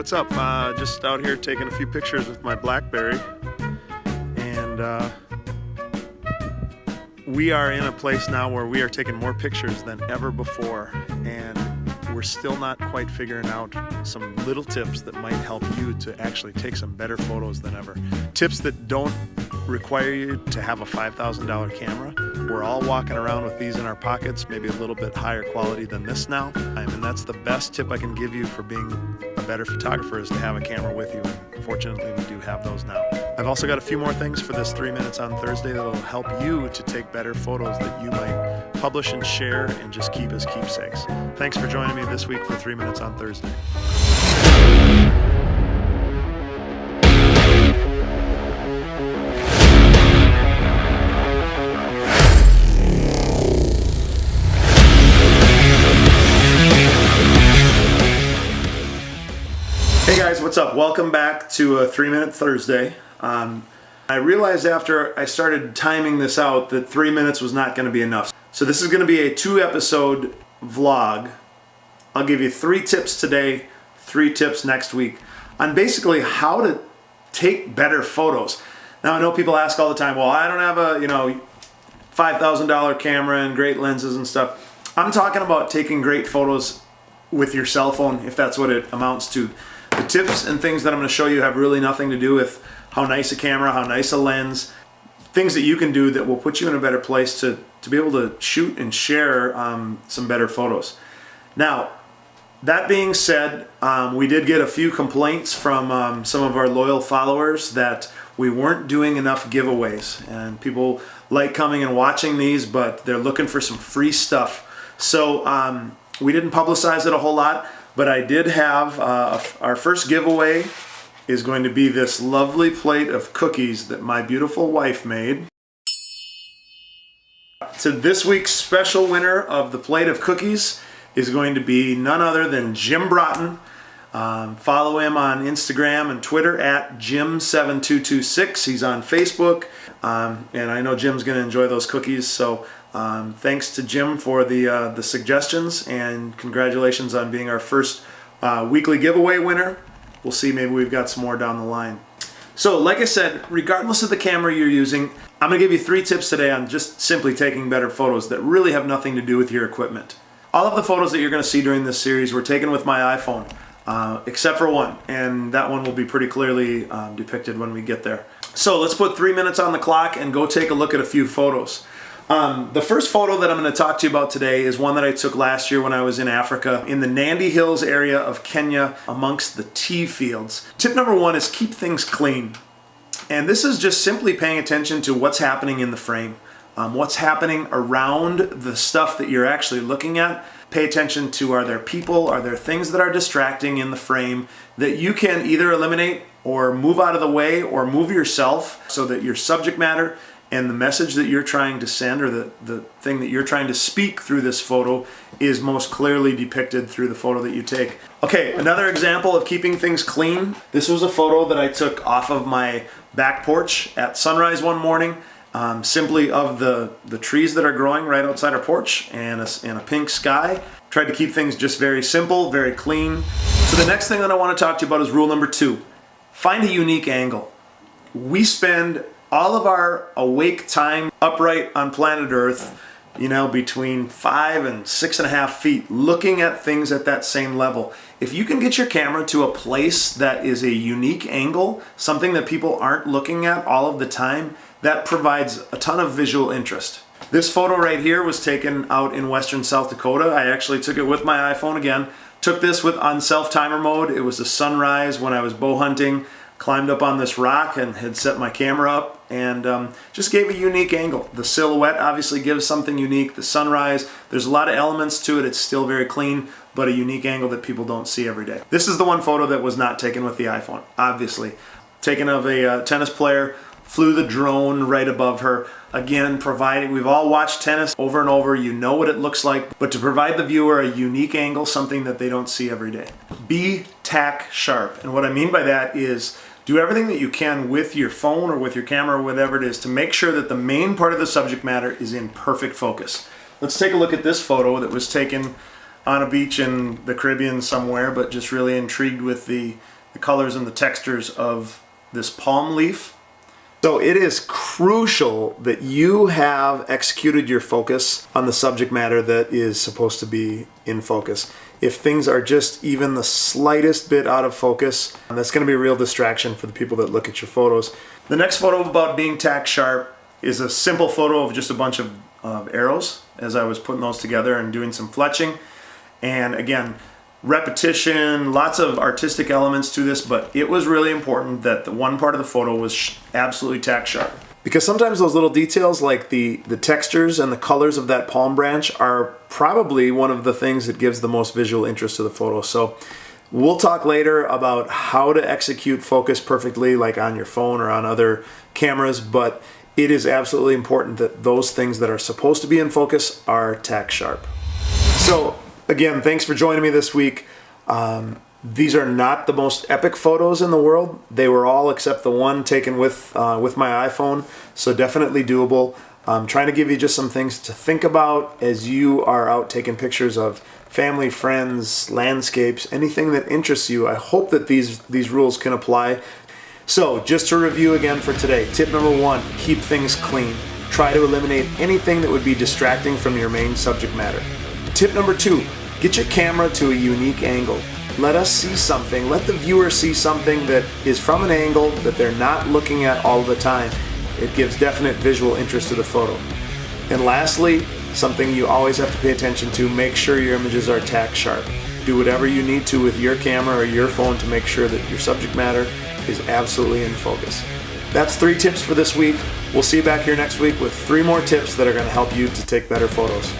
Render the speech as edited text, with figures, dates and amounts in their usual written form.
what's up? Just out here taking a few pictures with my BlackBerry, and we are in a place now where we are taking more pictures than ever before, and we're still not quite figuring out some little tips that might help you to actually take some better photos than ever. Tips that don't require you to have a $5,000 camera. We're all walking around with these in our pockets, maybe a little bit higher quality than this now. And that's the best tip I can give you for being a better photographer, is to have a camera with you. And fortunately, we do have those now. I've also got a few more things for this 3 minutes on Thursday that will help you to take better photos that you might publish and share and just keep as keepsakes. Thanks for joining me this week for 3 minutes on Thursday. Hey guys, what's up? Welcome back to a 3 Minute Thursday. I realized after I started timing this out that 3 minutes was not going to be enough. So this is going to be a 2-episode vlog. I'll give you 3 tips today, 3 tips next week on basically how to take better photos. Now I know people ask all the time, well, I don't have a $5,000 camera and great lenses and stuff. I'm talking about taking great photos with your cell phone, if that's what it amounts to. The tips and things that I'm going to show you have really nothing to do with how nice a camera, how nice a lens, things that you can do that will put you in a better place to be able to shoot and share some better photos. Now, that being said, we did get a few complaints from some of our loyal followers that we weren't doing enough giveaways, and people like coming and watching these, but they're looking for some free stuff. So we didn't publicize it a whole lot, but I did have our first giveaway is going to be this lovely plate of cookies that my beautiful wife made. So this week's special winner of the plate of cookies is going to be none other than Jim Broughton. Follow him on Instagram and Twitter at Jim7226. He's on Facebook, and I know Jim's going to enjoy those cookies. So thanks to Jim for the suggestions, and congratulations on being our first weekly giveaway winner. We'll see, maybe we've got some more down the line. So like I said, regardless of the camera you're using, I'm going to give you 3 tips today on just simply taking better photos that really have nothing to do with your equipment. All of the photos that you're going to see during this series were taken with my iPhone, except for one, and that one will be pretty clearly depicted when we get there. So let's put 3 minutes on the clock and go take a look at a few photos. The first photo that I'm going to talk to you about today is one that I took last year when I was in Africa, in the Nandi Hills area of Kenya, amongst the tea fields. Tip number 1 is keep things clean. And this is just simply paying attention to what's happening in the frame, what's happening around the stuff that you're actually looking at. Pay attention to, are there people, are there things that are distracting in the frame that you can either eliminate or move out of the way, or move yourself so that your subject matter and the message that you're trying to send, or the thing that you're trying to speak through this photo, is most clearly depicted through the photo that you take. Okay, another example of keeping things clean. This was a photo that I took off of my back porch at sunrise one morning, simply of the trees that are growing right outside our porch, and a pink sky. Tried to keep things just very simple, very clean. So the next thing that I want to talk to you about is rule number 2. Find a unique angle. We spend all of our awake time upright on planet Earth, between 5 and 6.5 feet, looking at things at that same level. If you can get your camera to a place that is a unique angle, something that people aren't looking at all of the time, that provides a ton of visual interest. This photo right here was taken out in western South Dakota. I actually took it with my iPhone again. Took this on self-timer mode. It was a sunrise when I was bow hunting. Climbed up on this rock and had set my camera up, and just gave a unique angle. The silhouette obviously gives something unique. The sunrise, there's a lot of elements to it. It's still very clean, but a unique angle that people don't see every day. This is the one photo that was not taken with the iPhone, obviously. Taken of a tennis player, flew the drone right above her. Again, we've all watched tennis over and over, you know what it looks like, but to provide the viewer a unique angle, something that they don't see every day. Be TACK sharp, and what I mean by that is do everything that you can with your phone or with your camera or whatever it is to make sure that the main part of the subject matter is in perfect focus. Let's take a look at this photo that was taken on a beach in the Caribbean somewhere, but just really intrigued with the colors and the textures of this palm leaf. So it is crucial that you have executed your focus on the subject matter that is supposed to be in focus. If things are just even the slightest bit out of focus, that's going to be a real distraction for the people that look at your photos. The next photo about being tack sharp is a simple photo of just a bunch of arrows as I was putting those together and doing some fletching. And again, repetition, lots of artistic elements to this, but it was really important that the one part of the photo was absolutely tack sharp. Because sometimes those little details like the textures and the colors of that palm branch are probably one of the things that gives the most visual interest to the photo. So we'll talk later about how to execute focus perfectly, like on your phone or on other cameras, but it is absolutely important that those things that are supposed to be in focus are tack sharp. So again, thanks for joining me this week. These are not the most epic photos in the world. They were all except the one taken with my iPhone, so definitely doable. I'm trying to give you just some things to think about as you are out taking pictures of family, friends, landscapes, anything that interests you. I hope that these rules can apply. So just to review again for today, tip number 1, keep things clean. Try to eliminate anything that would be distracting from your main subject matter. Tip number 2, get your camera to a unique angle. Let us see something, let the viewer see something that is from an angle that they're not looking at all the time. It gives definite visual interest to the photo. And lastly, something you always have to pay attention to, make sure your images are tack sharp. Do whatever you need to with your camera or your phone to make sure that your subject matter is absolutely in focus. That's 3 tips for this week. We'll see you back here next week with 3 more tips that are going to help you to take better photos.